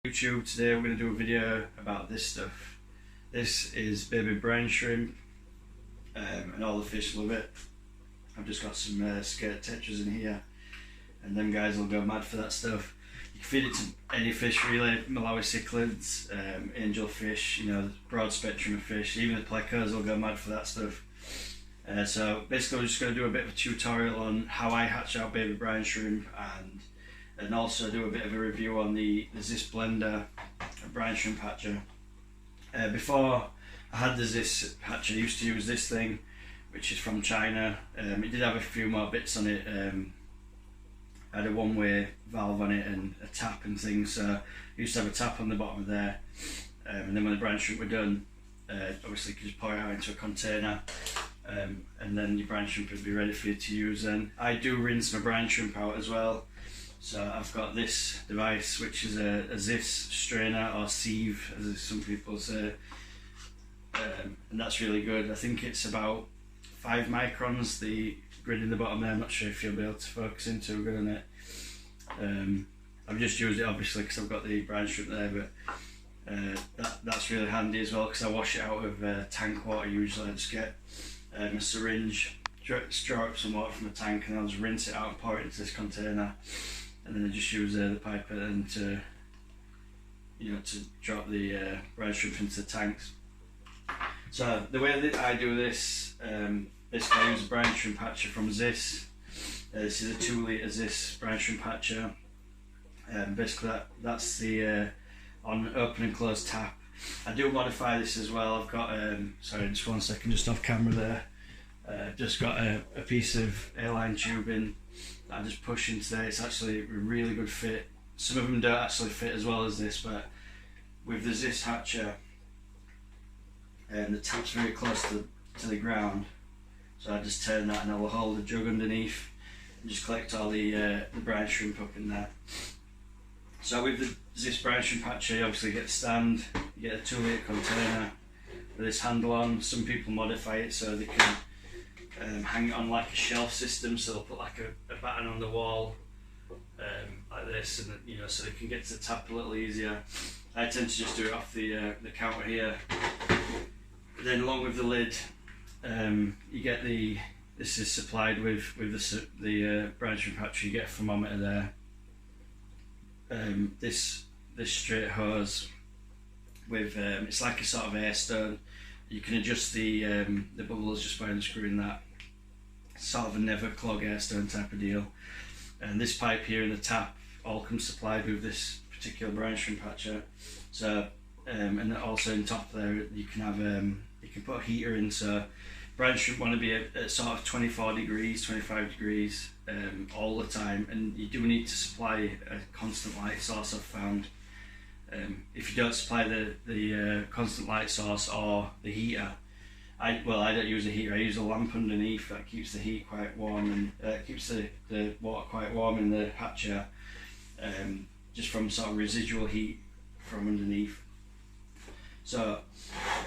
YouTube. Today we're going to do a video about this stuff. This is baby brine shrimp, and all the fish love it. I've just got some skate tetras in here, and them guys will go mad for that stuff. You can feed it to any fish really, Malawi cichlids, angelfish, you know, broad spectrum of fish. Even the plecos will go mad for that stuff. So basically we're just going to do a bit of a tutorial on how I hatch out baby brine shrimp, and also do a bit of a review on the Zis blender brine shrimp hatcher. Before I had the Zis hatcher, I used to use this thing, which is from China. It did have a few more bits on it. I had a one-way valve on it and a tap and things, so I used to have a tap on the bottom of there, and then when the brine shrimp were done, obviously you could just pour it out into a container, and then your brine shrimp would be ready for you to use. And I do rinse my brine shrimp out as well, so I've got this device which is a Zis strainer, or sieve as some people say, and that's really good. I think it's about 5 microns, the grid in the bottom there. I'm not sure if you'll be able to focus in too good on it. I've just used it obviously because I've got the brine shrimp there, but that's really handy as well because I wash it out of tank water usually. I just get a syringe, draw up some water from the tank, and I'll just rinse it out and pour it into this container, and then I just use the pipe then to, you know, to drop the brine shrimp into the tanks. So the way that I do this, basically I use a brine shrimp hatcher from Zis. This is a 2 litre Zis brine shrimp hatcher. Basically that's the on open and close tap. I do modify this as well. I've got, sorry, just 1 second, just off camera there. Just got a piece of airline tubing that I just push into there. It's actually a really good fit. Some of them don't actually fit as well as this, but with the Zis hatcher, the tap's very close to the ground, so I just turn that and I will hold the jug underneath and just collect all the brine shrimp up in there. So with the Zis brine shrimp hatcher, you obviously get a stand, you get a 2 litre container with this handle on. Some people modify it so they can hang it on like a shelf system, so they'll put like a batten on the wall like this, and you know, so they can get to the tap a little easier. I tend to just do it off the counter here. Then along with the lid, you get this is supplied with the brine shrimp hatcher. You get a thermometer there. This straight hose with it's like a sort of air stone. You can adjust the bubbles just by unscrewing that. Sort of a never clog air stone type of deal. And this pipe here and the tap all come supplied with this particular brine shrimp hatcher. So and also on top there you can have you can put a heater in, so brine shrimp want to be at sort of 24 degrees, 25 degrees all the time, and you do need to supply a constant light source. I've found if you don't supply the constant light source or the heater, I don't use a heater, I use a lamp underneath that keeps the heat quite warm, and keeps the water quite warm in the hatcher, just from sort of residual heat from underneath. So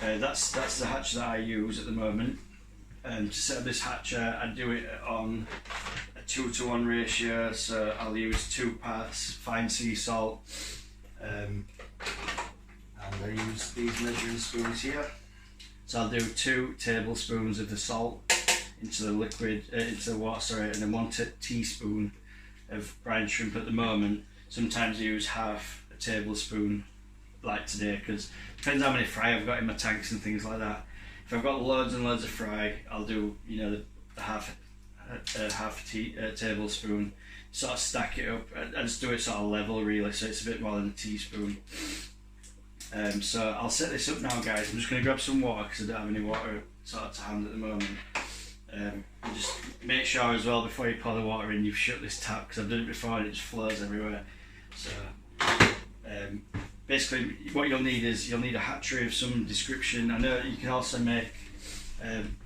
that's the hatcher that I use at the moment. To set up this hatcher, I do it on a 2-to-1 ratio, so I'll use 2 parts fine sea salt, and I use these measuring spoons here. So I'll do 2 tablespoons of the salt into the liquid, into the water, sorry, and then 1 teaspoon of brine shrimp at the moment. Sometimes I use half a tablespoon, like today, because depends how many fry I've got in my tanks and things like that. If I've got loads and loads of fry, I'll do, you know, the half a tablespoon, sort of stack it up. I just do it sort of level really, so it's a bit more than a teaspoon. So I'll set this up now, guys. I'm just going to grab some water because I don't have any water sort of to hand at the moment. And just make sure as well before you pour the water in, you've shut this tap, because I've done it before and it just flows everywhere. So basically what you'll need is a hatchery of some description. I know you can also make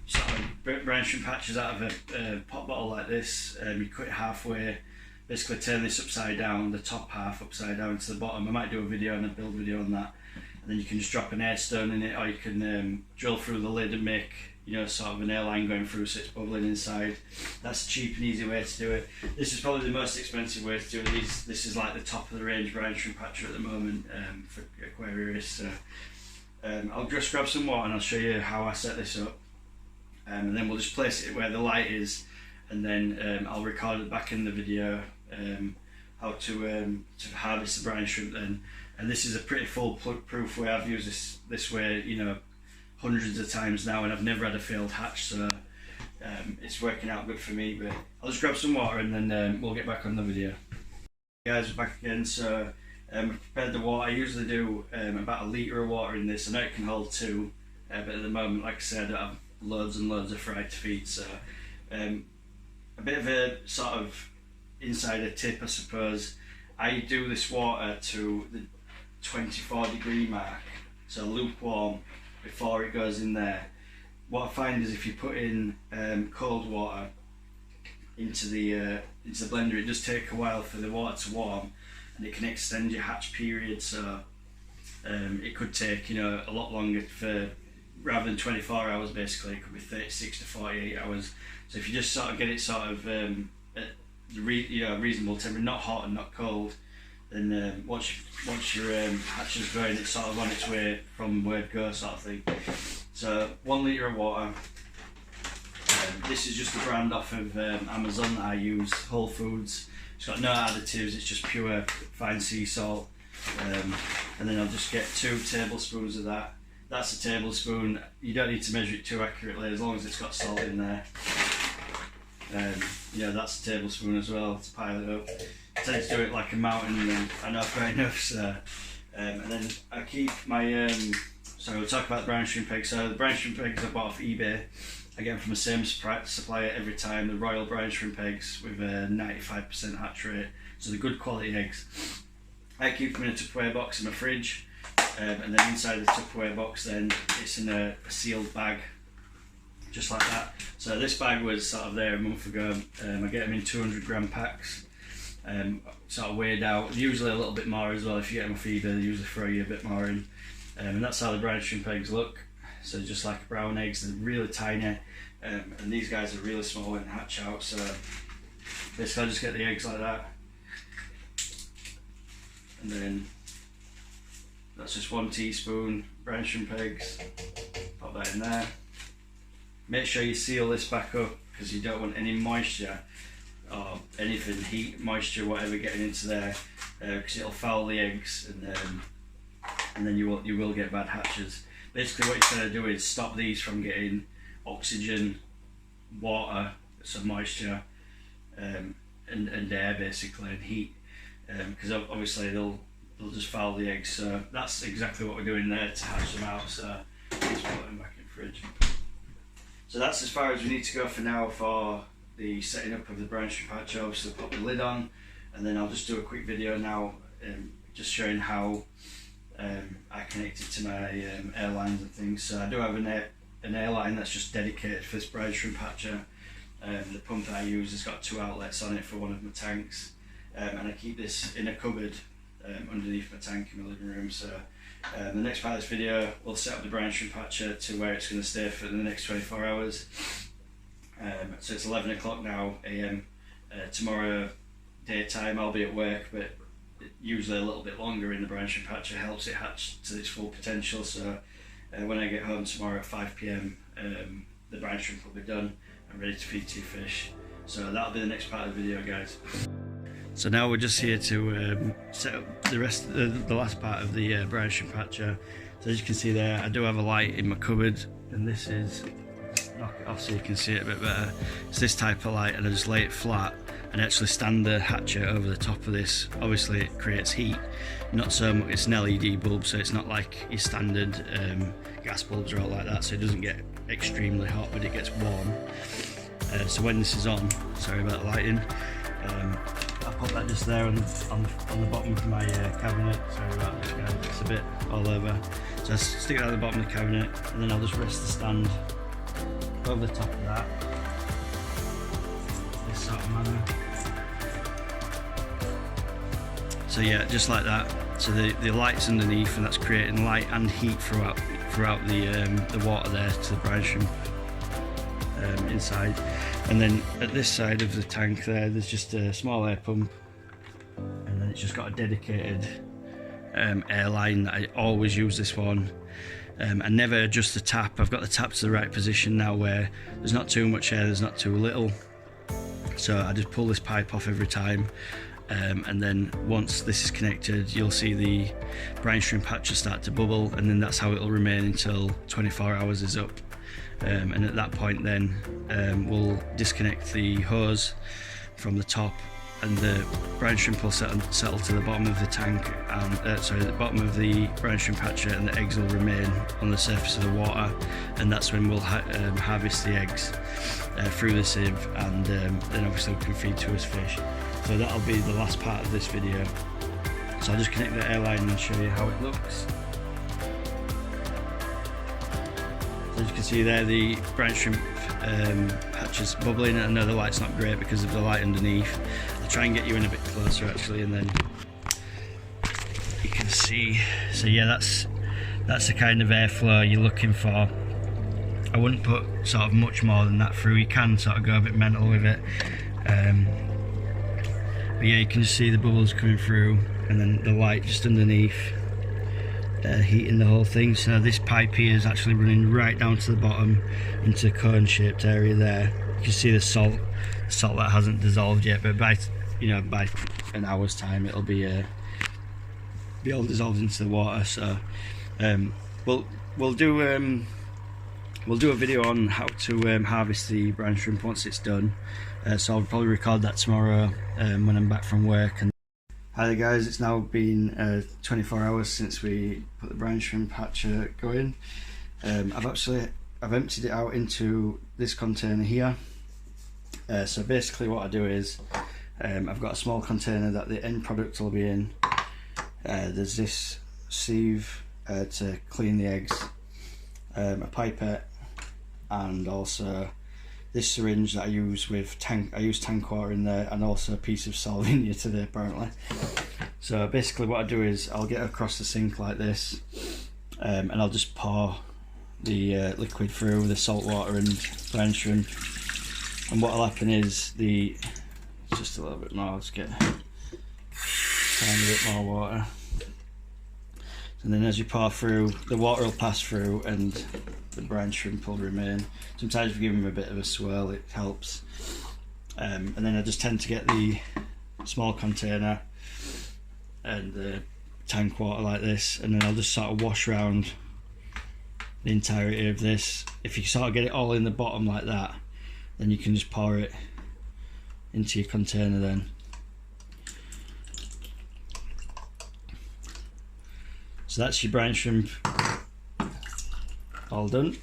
sort of brine shrimp hatchers out of a pop bottle like this. You cut it halfway, basically turn this upside down, the top half upside down to the bottom. I might do a video and a build video on that, and then you can just drop an air stone in it, or you can drill through the lid and make sort of an airline going through, so it's bubbling inside. That's a cheap and easy way to do it. This is probably the most expensive way to do it. This is like the top of the range brine shrimp hatchery at the moment for aquarists. So, I'll just grab some water and I'll show you how I set this up, and then we'll just place it where the light is, and then I'll record it back in the video how to harvest the brine shrimp then. And this is a pretty foolproof way. I've used this way hundreds of times now, and I've never had a failed hatch, so it's working out good for me. But I'll just grab some water and then we'll get back on the video. Guys, we're back again. So I've prepared the water. I usually do about 1 litre of water in this. I know it can hold 2, but at the moment, like I said, I don't have loads and loads of fry to feed. So a bit of a sort of insider tip, I suppose. I do this water to the 24-degree mark, so lukewarm, before it goes in there. What I find is if you put in cold water into the blender, it does take a while for the water to warm, and it can extend your hatch period. So it could take a lot longer, for rather than 24 hours basically, it could be 36 to 48 hours. So if you just sort of get it sort of at reasonable temperature, not hot and not cold, then once your hatch is growing, it's sort of on its way from word go sort of thing. So 1 litre of water. This is just a brand off of Amazon that I use, Whole Foods. It's got no additives, it's just pure fine sea salt. And then I'll just get 2 tablespoons of that. That's a tablespoon. You don't need to measure it too accurately, as long as it's got salt in there. That's a tablespoon as well to pile it up. I tend to do it like a mountain, and I know fair enough. So, and then I keep my. So we'll talk about the brine shrimp eggs. So the brine shrimp eggs I bought off eBay. I get them from the same supplier every time. The Royal brine shrimp eggs with a 95% hatch rate. So the good quality eggs. I keep them in a Tupperware box in my fridge, and then inside the Tupperware box, then it's in a sealed bag, just like that. So this bag was sort of there a month ago. I get them in 200-gram packs, sort of weighed out, usually a little bit more as well. If you get them off eBay, they usually throw you a bit more in. And that's how the brine shrimp eggs look. So just like brown eggs, they're really tiny, and these guys are really small when they hatch out. So basically I just get the eggs like that, and then that's just 1 teaspoon brine shrimp eggs. Pop that in there. Make sure you seal this back up, because you don't want any moisture or anything, heat, moisture, whatever, getting into there, because it'll foul the eggs, and then you will get bad hatches. Basically what you're trying to do is stop these from getting oxygen, water, some moisture, and air basically, and heat, because obviously they'll just foul the eggs. So that's exactly what we're doing there to hatch them out. So let's put them back in the fridge. So that's as far as we need to go for now for the setting up of the brine shrimp hatch. Obviously pop the lid on, and then I'll just do a quick video now, just showing how I connect it to my airlines and things. So I do have an airline that's just dedicated for this brine shrimp hatcher. The pump that I use has got 2 outlets on it for one of my tanks, and I keep this in a cupboard underneath my tank in my living room. So the next part of this video, we'll set up the brine shrimp hatcher to where it's going to stay for the next 24 hours. So it's 11 o'clock now AM. Tomorrow daytime I'll be at work, but usually a little bit longer in the brine shrimp hatcher helps it hatch to its full potential. So when I get home tomorrow at 5 PM, the brine shrimp will be done and ready to feed to fish. So that'll be the next part of the video, guys. So now we're just here to set up the last part of the brine shrimp hatcher. So as you can see there, I do have a light in my cupboard, and this is, knock it off so you can see it a bit better. It's this type of light, and I just lay it flat and actually stand the hatcher over the top of this. Obviously it creates heat, not so much, it's an LED bulb, so it's not like your standard gas bulbs or all like that, so it doesn't get extremely hot, but it gets warm. So when this is on, sorry about the lighting, I put that just there on the bottom of my cabinet. Sorry about this, guys, it's a bit all over. So I stick that at the bottom of the cabinet, and then I'll just rest the stand over the top of that, this sort of manner. So yeah, just like that. So the light's underneath, and that's creating light and heat throughout the water there to the brine shrimp. inside. And then at this side of the tank there's just a small air pump, and then it's just got a dedicated air line that I always use this one. I never adjust the tap. I've got the tap to the right position now where there's not too much air, there's not too little. So I just pull this pipe off every time, and then once this is connected, you'll see the brine shrimp hatcher start to bubble, and then that's how it'll remain until 24 hours is up. And at that point then we'll disconnect the hose from the top, and the brine shrimp will settle to the bottom of the tank, and the bottom of the brine shrimp hatcher, and the eggs will remain on the surface of the water, and that's when we'll harvest the eggs through the sieve, and then obviously we can feed to us fish. So that'll be the last part of this video. So I'll just connect the airline and show you how it looks. So as you can see there, the brine shrimp hatches bubbling. I know the light's not great because of the light underneath. I'll try and get you in a bit closer actually, and then you can see. So yeah, that's the kind of airflow you're looking for. I wouldn't put sort of much more than that through. You can sort of go a bit mental with it, but yeah, you can just see the bubbles coming through, and then the light just underneath heating the whole thing. So this pipe here is actually running right down to the bottom into a cone shaped area there. You can see the salt that hasn't dissolved yet, but by an hour's time it'll be all dissolved into the water. So we'll do a video on how to harvest the brine shrimp once it's done. So I'll probably record that tomorrow when I'm back from work. And hi there guys, it's now been 24 hours since we put the brine shrimp hatcher going. I've emptied it out into this container here. So basically what I do is I've got a small container that the end product will be in. There's this sieve to clean the eggs, a pipette, and also this syringe that I use with tank water in there, and also a piece of Salvinia today apparently. So basically what I do is I'll get across the sink like this, and I'll just pour the liquid through the salt water and brine shrimp, and what'll happen is just a little bit more, let's get a tiny bit more water, and then as you pour through, the water will pass through and the brine shrimp will remain. Sometimes if you give them a bit of a swirl it helps, and then I just tend to get the small container and the tank water like this, and then I'll just sort of wash around the entirety of this. If you sort of get it all in the bottom like that, then you can just pour it into your container then. So that's your brine shrimp all done,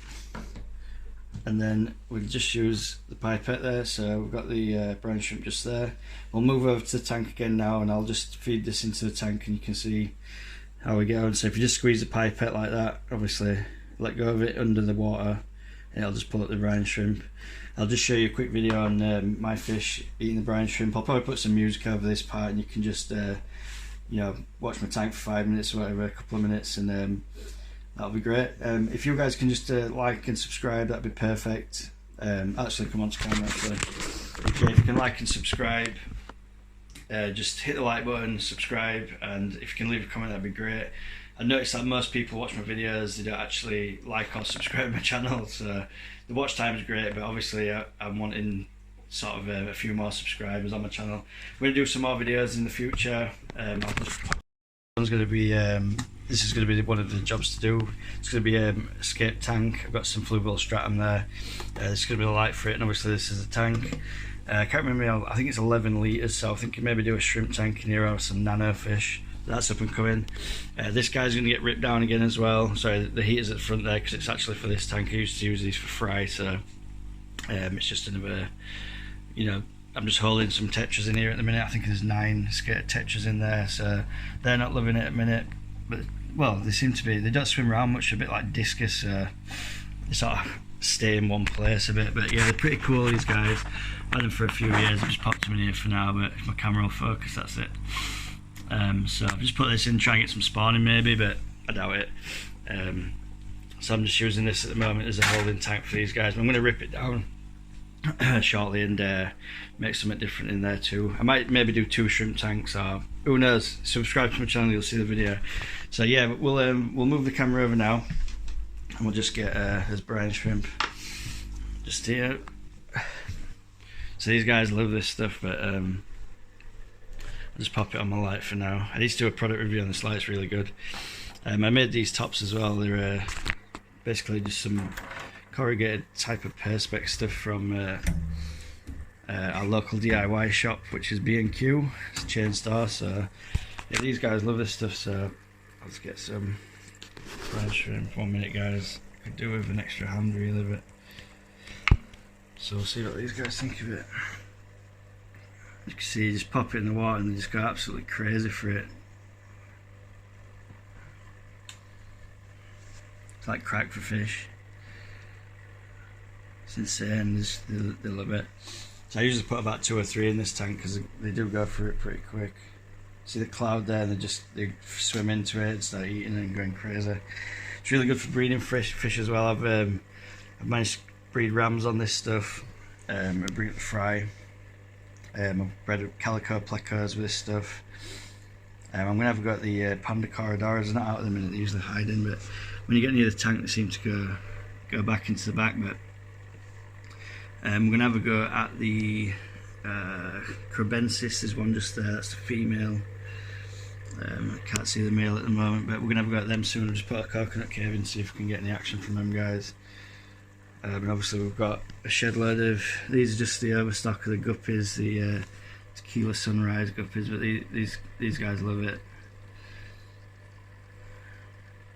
and then we'll just use the pipette there. So we've got the brine shrimp just there. We'll move over to the tank again now, and I'll just feed this into the tank, and you can see how we go. And so if you just squeeze the pipette like that, obviously let go of it under the water, and it'll just pull up the brine shrimp. I'll just show you a quick video on my fish eating the brine shrimp. I'll probably put some music over this part, and you can just watch my tank for 5 minutes or whatever, a couple of minutes, and that'll be great. If you guys can just like and subscribe, that'd be perfect. Actually, come on to camera actually. Okay, if you can like and subscribe, just hit the like button, subscribe, and if you can leave a comment, that'd be great. I noticed that most people watch my videos, they don't actually like or subscribe to my channel, so the watch time is great, but obviously I'm wanting sort of a few more subscribers on my channel. We're going to do some more videos in the future. This is going to be one of the jobs to do. It's going to be an escape tank. I've got some fluval stratum there. This is going to be the light for it, and obviously this is a tank. I can't remember, I think it's 11 litres, so I think you maybe do a shrimp tank in here or some nano fish. That's up and coming. This guy's going to get ripped down again as well. Sorry, the heater's at the front there because it's actually for this tank. I used to use these for fry, so it's just another, I'm just holding some tetras in here at the minute. I think there's 9 skater tetras in there, so they're not loving it at the minute. But well, they seem to be. They don't swim around much, a bit like discus. They sort of stay in one place a bit. But yeah, they're pretty cool, these guys. I've had them for a few years. I've just popped them in here for now, but if my camera will focus, that's it. So I've just put this in, try and get some spawning maybe, but I doubt it. So I'm just using this at the moment as a holding tank for these guys. But I'm going to rip it down shortly and make something different in there too. I might maybe do 2 shrimp tanks, or who knows. Subscribe to my channel, you'll see the video. So yeah, we'll move the camera over now and we'll just get his brine shrimp just here. So these guys love this stuff, but I'll just pop it on my light for now. I need to do a product review on this light, it's really good. I made these tops as well. They're basically just some corrugated type of perspex stuff from our local DIY shop, which is B&Q. It's a chain store, so yeah, these guys love this stuff. So let's get some brine shrimp. 1 minute, guys. I could do with an extra hand reel of it. So we'll see what these guys think of it. You can see, you just pop it in the water and they just go absolutely crazy for it. It's like crack for fish. It's insane, they love it. So I usually put about 2 or 3 in this tank because they do go for it pretty quick. See the cloud there, and they swim into it and start eating and going crazy. It's really good for breeding fish as well. I've managed to breed rams on this stuff. I bring it to fry. I've bred calico plecos with this stuff. I'm going to have a go at the panda corridors. They're not out at the minute, they usually hide in, but when you get near the tank they seem to go back into the back. But we're going to have a go at the Crabensis. There's one just there, that's the female. I can't see the male at the moment, but we're going to have a go at them soon. I'll just put a coconut cave in, see if we can get any action from them guys. And obviously we've got a shed load of, these are just the overstock of the guppies, the tequila sunrise guppies, but these guys love it.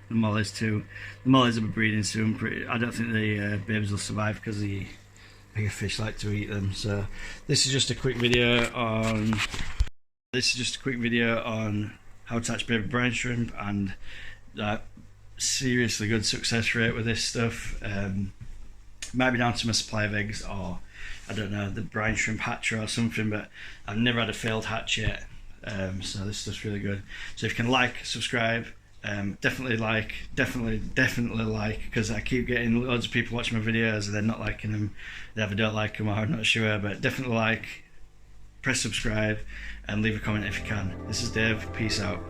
The mollies too. The mollies will be breeding soon. I don't think the babes will survive because the bigger fish like to eat them. So this is just a quick video on how to hatch baby brine shrimp, and that seriously good success rate with this stuff. Might be down to my supply of eggs, or I don't know, the brine shrimp hatcher or something, but I've never had a failed hatch yet. So this stuff's really good. So if you can like, subscribe, definitely like, because I keep getting loads of people watching my videos and they're not liking them. They either don't like them or I'm not sure, but definitely like, press subscribe and leave a comment if you can. This is Dave, peace out.